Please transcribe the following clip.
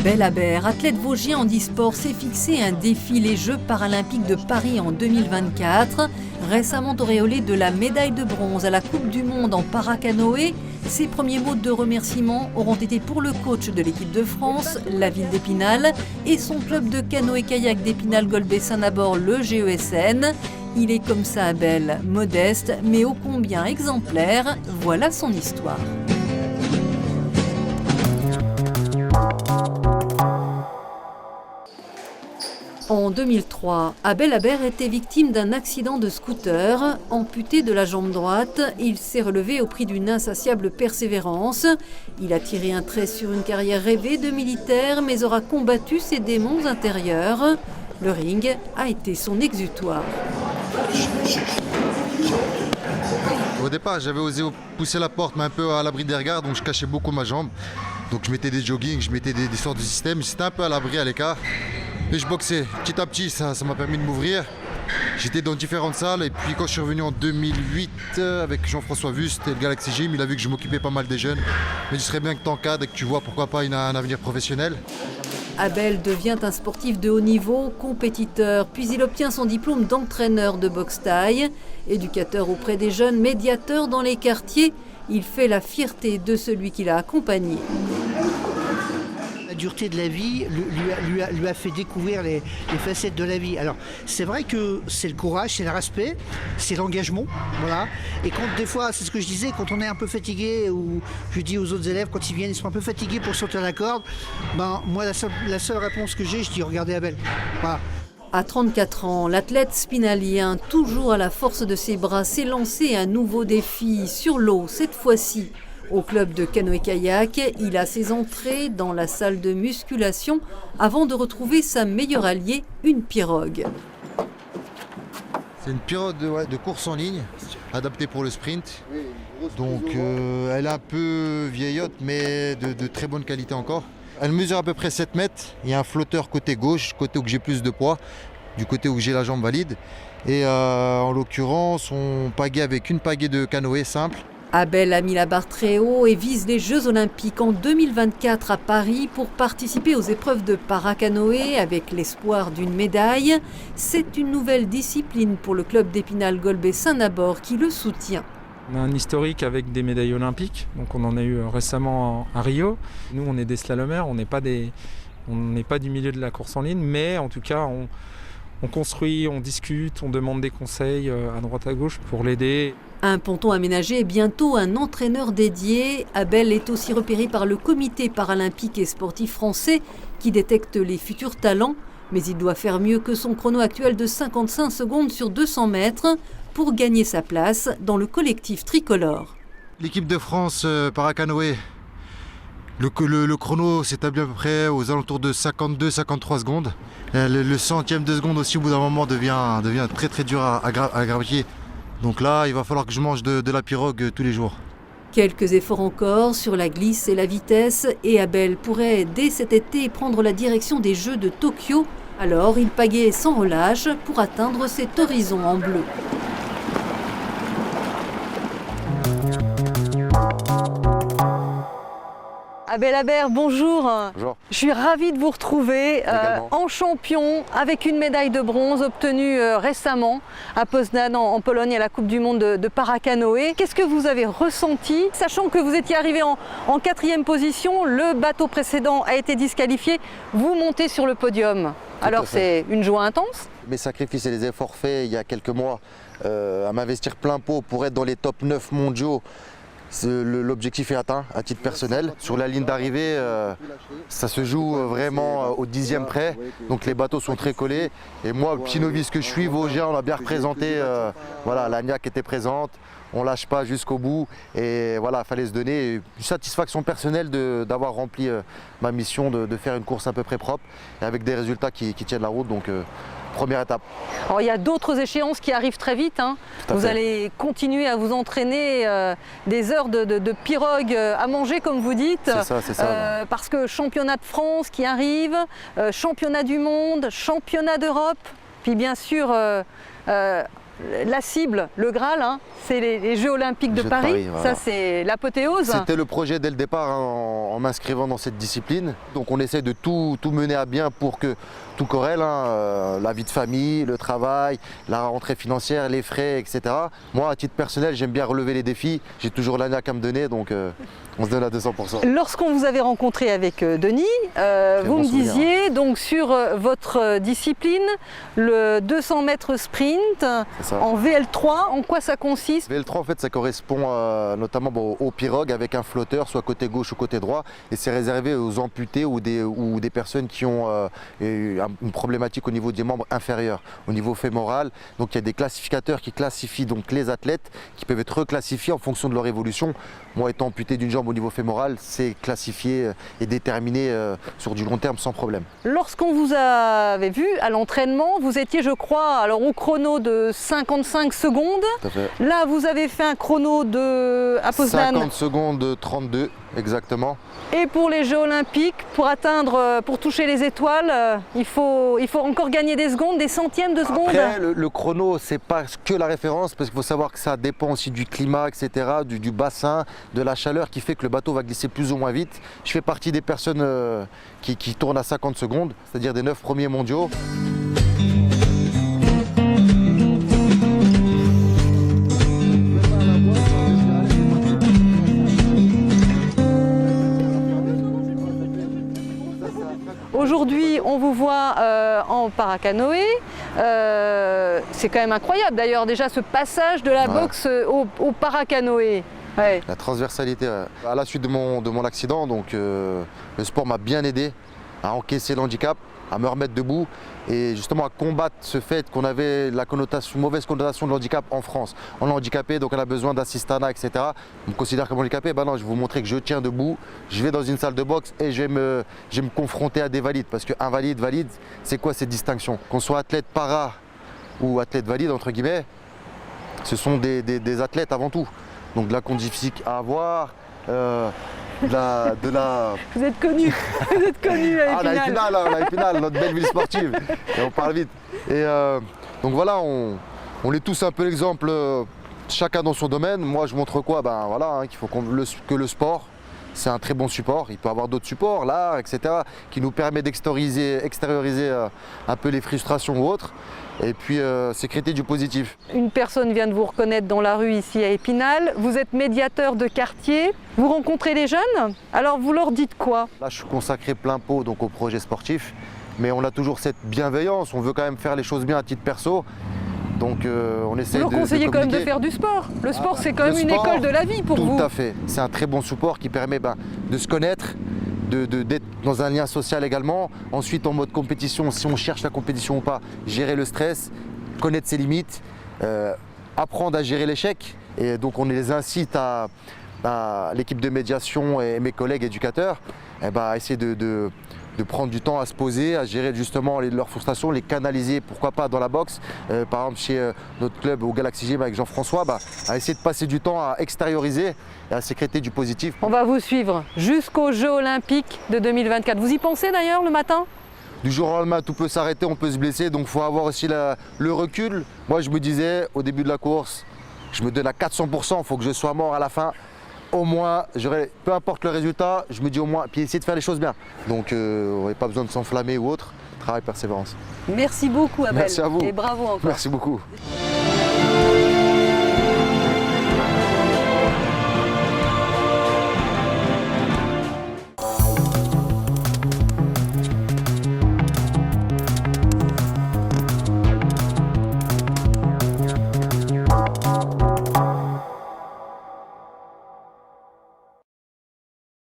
Abel Aber, athlète vosgien en e-sport, s'est fixé un défi, les Jeux paralympiques de Paris en 2024. Récemment auréolé de la médaille de bronze à la Coupe du Monde en paracanoë, ses premiers mots de remerciement auront été pour le coach de l'équipe de France, la ville d'Épinal, et son club de canoë-kayak d'Épinal-Golbet-Saint-Nabord, le GESN. Il est comme ça, Abel, modeste, mais ô combien exemplaire. Voilà son histoire. En 2003, Abel Aber était victime d'un accident de scooter. Amputé de la jambe droite, il s'est relevé au prix d'une insatiable persévérance. Il a tiré un trait sur une carrière rêvée de militaire, mais aura combattu ses démons intérieurs. Le ring a été son exutoire. Au départ, j'avais osé pousser la porte, mais un peu à l'abri des regards, donc je cachais beaucoup ma jambe. Donc je mettais des joggings, je mettais des sortes de systèmes, j'étais un peu à l'abri, à l'écart. Et je boxais. Petit à petit, ça m'a permis de m'ouvrir. J'étais dans différentes salles et puis quand je suis revenu en 2008 avec Jean-François Wust et le Galaxy Gym, il a vu que je m'occupais pas mal des jeunes. Mais il serait bien que tu encadres et que tu vois pourquoi pas un avenir professionnel. Abel devient un sportif de haut niveau, compétiteur, puis il obtient son diplôme d'entraîneur de boxe thaï. Éducateur auprès des jeunes, médiateur dans les quartiers, il fait la fierté de celui qui l'a accompagné. La dureté de la vie lui a fait découvrir les facettes de la vie. Alors, c'est vrai que c'est le courage, c'est le respect, c'est l'engagement, voilà. Et quand des fois, c'est ce que je disais, quand on est un peu fatigué, ou je dis aux autres élèves, quand ils viennent, ils sont un peu fatigués pour sauter à la corde, ben, moi, la seule réponse que j'ai, je dis, regardez Abel, voilà. À 34 ans, l'athlète spinalien, toujours à la force de ses bras, s'est lancé un nouveau défi sur l'eau, cette fois-ci. Au club de canoë-kayak, il a ses entrées dans la salle de musculation avant de retrouver sa meilleure alliée, une pirogue. C'est une pirogue de course en ligne, adaptée pour le sprint. Donc elle est un peu vieillotte, mais de très bonne qualité encore. Elle mesure à peu près 7 mètres. Il y a un flotteur côté gauche, côté où j'ai plus de poids, du côté où j'ai la jambe valide. Et en l'occurrence, on pagaie avec une pagaie de canoë simple. Abel a mis la barre très haut et vise les Jeux Olympiques en 2024 à Paris pour participer aux épreuves de paracanoë avec l'espoir d'une médaille. C'est une nouvelle discipline pour le club d'Épinal-Golbet-Saint-Nabord qui le soutient. On a un historique avec des médailles olympiques, donc on en a eu récemment à Rio. Nous, on est des slalomers, on n'est pas du milieu de la course en ligne, mais en tout cas, on construit, on discute, on demande des conseils à droite à gauche pour l'aider. Un ponton aménagé et bientôt un entraîneur dédié. Abel est aussi repéré par le comité paralympique et sportif français qui détecte les futurs talents. Mais il doit faire mieux que son chrono actuel de 55 secondes sur 200 mètres pour gagner sa place dans le collectif tricolore. L'équipe de France paracanoë, le chrono s'établit à peu près aux alentours de 52-53 secondes. Le centième de seconde aussi au bout d'un moment devient très très dur à gravier. Donc là, il va falloir que je mange de la pirogue tous les jours. Quelques efforts encore sur la glisse et la vitesse et Abel pourrait dès cet été prendre la direction des Jeux de Tokyo. Alors il pagaie sans relâche pour atteindre cet horizon en bleu. Abel Aber, bonjour. Bonjour. Je suis ravie de vous retrouver en champion avec une médaille de bronze obtenue récemment à Poznan en Pologne à la Coupe du Monde de paracanoë. Qu'est-ce que vous avez ressenti, sachant que vous étiez arrivé en 4e position, le bateau précédent a été disqualifié, vous montez sur le podium. Alors c'est une joie intense. Mes sacrifices et les efforts faits il y a quelques mois à m'investir plein pot pour être dans les top 9 mondiaux. L'objectif est atteint à titre personnel. Sur la ligne d'arrivée, ça se joue vraiment au 10e près. Donc les bateaux sont très collés. Et moi, petit novice que je suis, Vosgien, on a bien représenté. Voilà, l'ANIAC était présente. On lâche pas jusqu'au bout. Et voilà, il fallait se donner une satisfaction personnelle d'avoir rempli ma mission de faire une course à peu près propre et avec des résultats qui tiennent la route. Donc première étape. Alors, il y a d'autres échéances qui arrivent très vite. Vous allez continuer à vous entraîner des heures de pirogue à manger, comme vous dites. C'est ça. Parce que championnat de France qui arrive, championnat du monde, championnat d'Europe, puis bien sûr la cible, le Graal, hein, c'est les Jeux Olympiques de Jeux de Paris. Paris, voilà. Ça, c'est l'apothéose. C'était le projet dès le départ, hein, en m'inscrivant dans cette discipline. Donc on essaie de tout mener à bien pour que tout corrèle, hein, la vie de famille, le travail, la rentrée financière, les frais, etc. Moi, à titre personnel, j'aime bien relever les défis. J'ai toujours l'ANAC à me donner, donc on se donne à 200%. Lorsqu'on vous avait rencontré avec Denis, vous bon me souvenir. disiez donc sur votre discipline, le 200 mètres sprint C'est ça. en VL3, en quoi ça consiste? VL3, en fait, ça correspond notamment au pirogue avec un flotteur, soit côté gauche ou côté droit. Et c'est réservé aux amputés ou des personnes qui ont une problématique au niveau des membres inférieurs, au niveau fémoral. Donc il y a des classificateurs qui classifient donc les athlètes, qui peuvent être reclassifiés en fonction de leur évolution. Moi, étant amputé d'une jambe au niveau fémoral, c'est classifié et déterminé sur du long terme sans problème. Lorsqu'on vous avait vu à l'entraînement, vous étiez, je crois, alors au chrono de 55 secondes. Tout à fait. Là, vous avez fait un chrono à Poznan. 50 secondes 32, exactement. Et pour les Jeux Olympiques, pour toucher les étoiles, il faut encore gagner des secondes, des centièmes de seconde. Après, le chrono, c'est pas que la référence, parce qu'il faut savoir que ça dépend aussi du climat, etc., du bassin, de la chaleur qui fait que le bateau va glisser plus ou moins vite. Je fais partie des personnes qui tournent à 50 secondes, c'est-à-dire des 9 premiers mondiaux. Aujourd'hui, on vous voit en paracanoë. C'est quand même incroyable d'ailleurs déjà ce passage de la boxe au paracanoë. Ouais. La transversalité. À la suite de mon accident, donc, le sport m'a bien aidé à encaisser le handicap, à me remettre debout et justement à combattre ce fait qu'on avait la mauvaise connotation de l'handicap en France. On est handicapé, donc on a besoin d'assistanat, etc. On me considère comme handicapé, ben non, je vais vous montrer que je tiens debout, je vais dans une salle de boxe et je vais me confronter à des valides. Parce que invalide, valide, c'est quoi cette distinction? Qu'on soit athlète para ou athlète valide, entre guillemets, ce sont des athlètes avant tout. Donc de la condition physique à avoir, de la... Vous êtes connu, vous êtes connu à Épinal. On a Épinal, notre belle ville sportive. Et on parle vite. Et donc voilà, on est tous un peu l'exemple, chacun dans son domaine. Moi, je montre quoi? Ben voilà, hein, qu'il faut que le sport, c'est un très bon support. Il peut y avoir d'autres supports, l'art, etc., qui nous permet d'extérioriser un peu les frustrations ou autres. Et puis sécréter du positif. Une personne vient de vous reconnaître dans la rue ici à Épinal. Vous êtes médiateur de quartier. Vous rencontrez les jeunes. Alors vous leur dites quoi? Là, je suis consacré plein pot donc, au projet sportif. Mais on a toujours cette bienveillance. On veut quand même faire les choses bien à titre perso. Donc on essaie de Vous leur conseillez quand même de communiquer. faire du sport. Le sport, c'est quand même une sport, école de la vie pour vous. Tout à fait. C'est un très bon support qui permet de se connaître, d'être dans un lien social également. Ensuite, en mode compétition, si on cherche la compétition ou pas, gérer le stress, connaître ses limites, apprendre à gérer l'échec. Et donc, on les incite à l'équipe de médiation et mes collègues éducateurs à essayer de prendre du temps à se poser, à gérer justement leurs frustrations, les canaliser, pourquoi pas dans la boxe. Par exemple, chez notre club au Galaxy Gym avec Jean-François, à essayer de passer du temps à extérioriser et à sécréter du positif. On va vous suivre jusqu'aux Jeux Olympiques de 2024. Vous y pensez d'ailleurs le matin? Du jour au lendemain, tout peut s'arrêter, on peut se blesser, donc il faut avoir aussi le recul. Moi, je me disais au début de la course, je me donne à 400%, il faut que je sois mort à la fin. Au moins, peu importe le résultat, je me dis au moins, puis essayer de faire les choses bien. Donc, on n'avait pas besoin de s'enflammer ou autre. Travail, persévérance. Merci beaucoup Abel. Merci à vous. Et bravo encore. Merci beaucoup.